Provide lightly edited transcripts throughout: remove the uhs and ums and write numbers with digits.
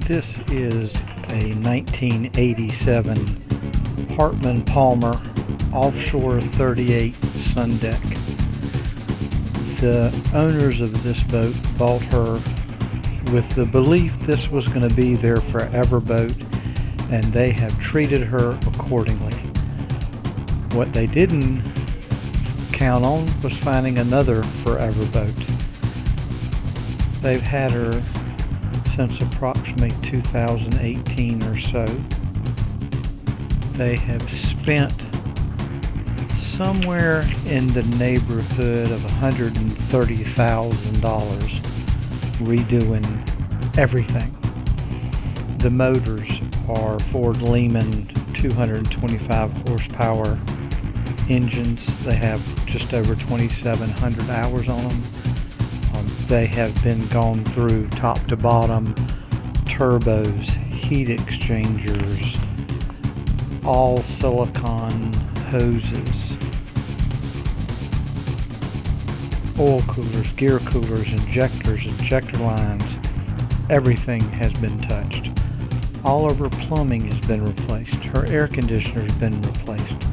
This is a 1987 Hartman Palmer Offshore 38 Sundeck. The owners of this boat bought her with the belief this was going to be their forever boat, and they have treated her accordingly. What they didn't count on was finding another forever boat. They've had her since approximately 2018 or so. They have spent somewhere in the neighborhood of $130,000 redoing everything. The motors are Ford Lehman 225 horsepower engines. They have just over 2,700 hours on them. They have been gone through top to bottom, turbos, heat exchangers, all silicone hoses, oil coolers, gear coolers, injectors, injector lines. Everything has been touched. All of her plumbing has been replaced. Her air conditioner has been replaced.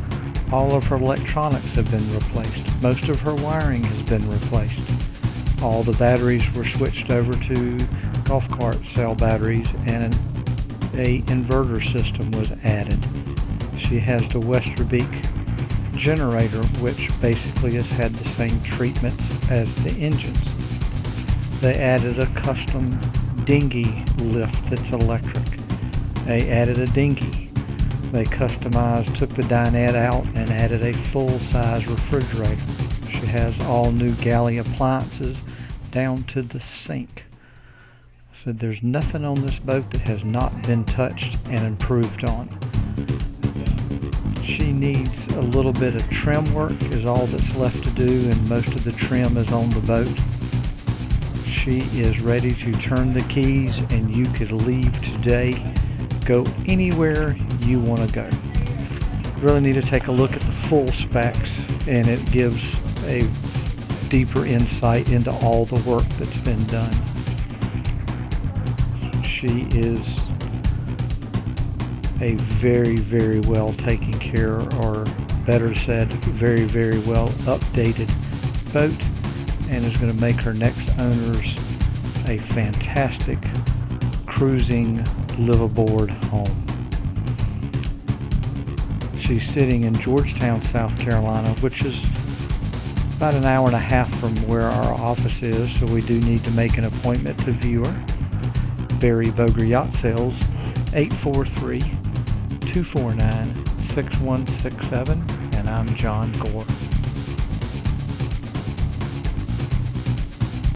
All of her electronics have been replaced. Most of her wiring has been replaced. All the batteries were switched over to golf cart cell batteries, and a inverter system was added. She has the Westerbeek generator, which basically has had the same treatments as the engines. They added a custom dinghy lift that's electric. They added a dinghy. They customized, took the dinette out and added a full-size refrigerator. She has all new galley appliances down to the sink. So there's nothing on this boat that has not been touched and improved on. She needs a little bit of trim work is all that's left to do, and most of the trim is on the boat. She is ready to turn the keys and you could leave today, go anywhere you want to go. You really need to take a look at the full specs, and it gives a deeper insight into all the work that's been done. She is a very, very well taken care, or better said, very, very well updated boat, and is going to make her next owners a fantastic cruising live-aboard home. She's sitting in Georgetown, South Carolina, which is about an hour and a half from where our office is, so we do need to make an appointment to view her. Berry-Boger Yacht Sales, 843-249-6167, and I'm John Gore.